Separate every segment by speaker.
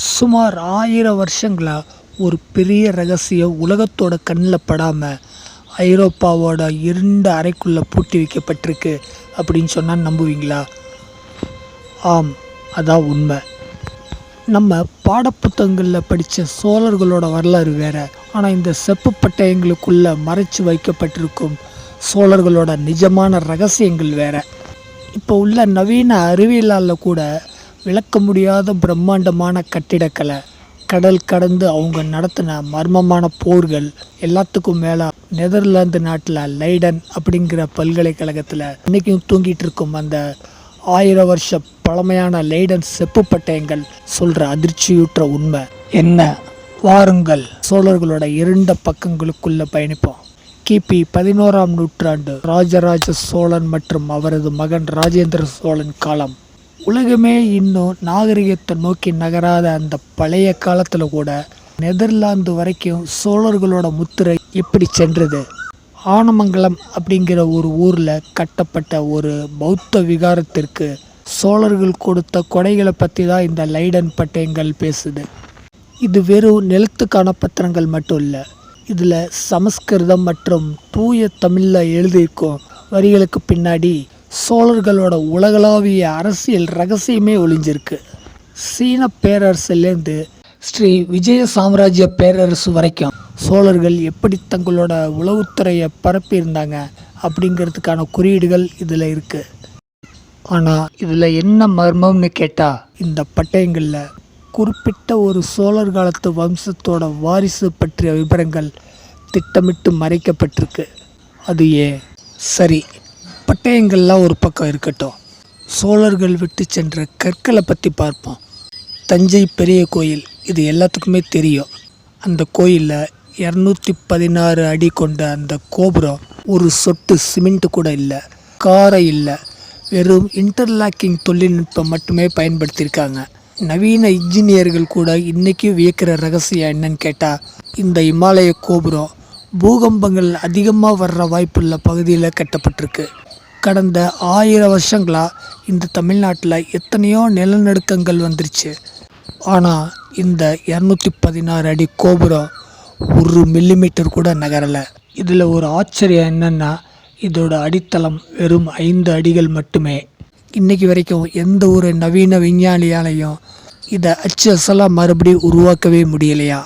Speaker 1: சுமார் 1000 வருஷங்களா ஒரு பெரிய ரகசியம் உலகத்தோட கண்ணில் படாமல் ஐரோப்பாவோட இருண்ட அறைக்குள்ளே பூட்டி வைக்கப்பட்டிருக்கு அப்படின்னு சொன்னால் நம்புவீங்களா? ஆம், அதான் உண்மை. நம்ம பாடப்புத்தகங்களில் படித்த சோழர்களோட வரலாறு வேற. ஆனால் இந்த செப்பு பட்டயங்களுக்குள்ளே மறைச்சு வைக்கப்பட்டிருக்கும் சோழர்களோட நிஜமான ரகசியங்கள் வேற. இப்போ உள்ள நவீன அறிவியலால் கூட விளக்க முடியாத பிரம்மாண்டமான கட்டிடக்கலை, கடல் கடந்து அவங்க நடத்தின மர்மமான போர்கள், எல்லாத்துக்கும் மேலே நெதர்லாந்து நாட்டில் லைடன் அப்படிங்கிற பல்கலைக்கழகத்தில் இன்றைக்கும் தூங்கிட்டு இருக்கும் அந்த 1000 வருஷ பழமையான லைடன் செப்பு பட்டயங்கள் சொல்கிற அதிர்ச்சியூற்ற உண்மை என்ன? வாருங்கள், சோழர்களோட இருண்ட பக்கங்களுக்குள்ளே பயணிப்போம். கிபி 11ஆம் நூற்றாண்டு ராஜராஜ சோழன் மற்றும் அவரது மகன் ராஜேந்திர சோழன் காலம். உலகமே இன்னும் நாகரிகத்தை நோக்கி நகராத அந்த பழைய காலத்தில் கூட நெதர்லாந்து வரைக்கும் சோழர்களோட முத்திரை எப்படி சென்றது? ஆனமங்கலம் அப்படிங்கிற ஒரு ஊரில் கட்டப்பட்ட ஒரு பௌத்த விகாரத்திற்கு சோழர்கள் கொடுத்த கொடைகளை பற்றி தான் இந்த லைடன் பட்டயங்கள் பேசுது. இது வெறும் நிலத்துக்கான பத்திரங்கள் மட்டும் இல்லை. இதில் சமஸ்கிருதம் மற்றும் தூய தமிழில் எழுதியிருக்கும் வரிகளுக்கு பின்னாடி சோழர்களோட உலகளாவிய அரசியல் ரகசியமே ஒளிஞ்சிருக்கு. சீன பேரரசுலேருந்து ஸ்ரீ விஜய சாம்ராஜ்ய பேரரசு வரைக்கும் சோழர்கள் எப்படி தங்களோட உளவுத்துறையை பரப்பியிருந்தாங்க அப்படிங்கிறதுக்கான குறியீடுகள் இதில் இருக்குது. ஆனால் இதில் என்ன மர்மம்னு கேட்டால், இந்த பட்டயங்களில் குறிப்பிட்ட ஒரு சோழர் காலத்து வம்சத்தோட வாரிசு பற்றிய விவரங்கள் திட்டமிட்டு மறைக்கப்பட்டிருக்கு. அது ஏன்? சரி, பட்டயங்கள்லாம் ஒரு பக்கம் இருக்கட்டும். சோழர்கள் விட்டு சென்ற கற்களை பற்றி பார்ப்போம். தஞ்சை பெரிய கோயில், இது எல்லாத்துக்குமே தெரியும். அந்த கோயிலில் 216 அடி கொண்ட அந்த கோபுரம் ஒரு சொட்டு சிமெண்ட் கூட இல்லை, காரை இல்லை, வெறும் இன்டர்லாக்கிங் தொழில்நுட்பம் மட்டுமே பயன்படுத்தியிருக்காங்க. நவீன இன்ஜினியர்கள் கூட இன்றைக்கி வியக்கிற ரகசியம் என்னன்னு கேட்டால், இந்த இமாலய கோபுரம் பூகம்பங்கள் அதிகமாக வர்ற வாய்ப்புள்ள பகுதியில் கட்டப்பட்டிருக்கு. கடந்த 1000 வருஷங்களாக இந்த தமிழ்நாட்டில் எத்தனையோ நிலநடுக்கங்கள் வந்துருச்சு. ஆனால் இந்த 216 அடி கோபுரம் 1 மில்லிமீட்டர் கூட நகரலை. இதில் ஒரு ஆச்சரியம் என்னென்னா, இதோட அடித்தளம் வெறும் 5 அடிகள் மட்டுமே. இன்றைக்கி வரைக்கும் எந்த ஒரு நவீன விஞ்ஞானியாலையும் இதை அச்சு அசலாக மறுபடியும் உருவாக்கவே முடியலையா?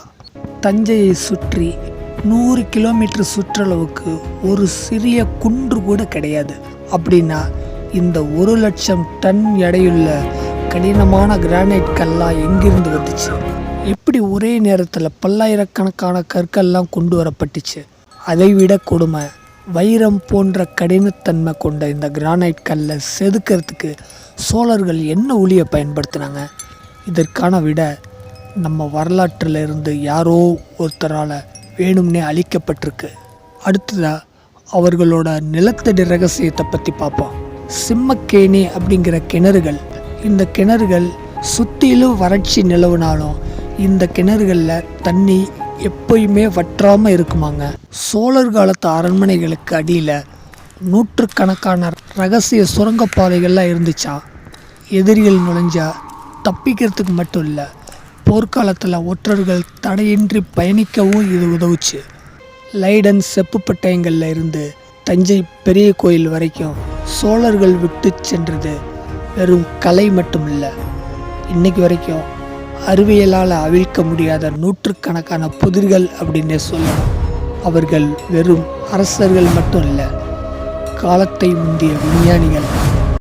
Speaker 1: தஞ்சையை சுற்றி 100 கிலோமீட்டர் சுற்றளவுக்கு ஒரு சிறிய குன்று கூட கிடையாது. அப்படின்னா இந்த 1,00,000 டன் எடையுள்ள கடினமான கிரானைட் கல்லாம் எங்கிருந்து வந்துச்சு? எப்படி ஒரே நேரத்தில் பல்லாயிரக்கணக்கான கற்கள்லாம் கொண்டு வரப்பட்டுச்சு? அதைவிட கொடுமை, வைரம் போன்ற கடினத்தன்மை கொண்ட இந்த கிரானைட் கல்லை செதுக்கிறதுக்கு சோழர்கள் என்ன ஒளியை பயன்படுத்தினாங்க? இதற்கான விட நம்ம வரலாற்றில் இருந்து யாரோ ஒருத்தரால் வேணும்னே அழிக்கப்பட்டிருக்கு. அடுத்ததாக அவர்களோட நிலத்தடி ரகசியத்தை பற்றி பார்ப்போம். சிம்மக்கேணி அப்படிங்கிற கிணறுகள். இந்த கிணறுகள் சுற்றிலும் வறட்சி நிலவுனாலும் இந்த கிணறுகளில் தண்ணி எப்பயுமே வற்றாமல் இருக்குமாங்க. சோழர் காலத்து அரண்மனைகளுக்கு அடியில் நூற்றுக்கணக்கான ரகசிய சுரங்கப்பாதைகள்லாம் இருந்துச்சா. எதிரிகள் நுழைஞ்சா தப்பிக்கிறதுக்கு மட்டும் இல்லை, போர்க்காலத்தில் ஒற்றர்கள் தடையின்றி பயணிக்கவும் இது உதவுச்சு. லைடன் செப்பு பட்டயங்களில் இருந்து தஞ்சை பெரிய கோயில் வரைக்கும் சோழர்கள் விட்டு சென்றது வெறும் கலை மட்டும் இல்லை, இன்னைக்கு வரைக்கும் அறிவியலால் அவிழ்க்க முடியாத நூற்றுக்கணக்கான புதிர்கள் அப்படின்னே சொல்லணும். அவர்கள் வெறும் அரசர்கள் மட்டும் இல்லை, காலத்தை முந்திய விஞ்ஞானிகள்.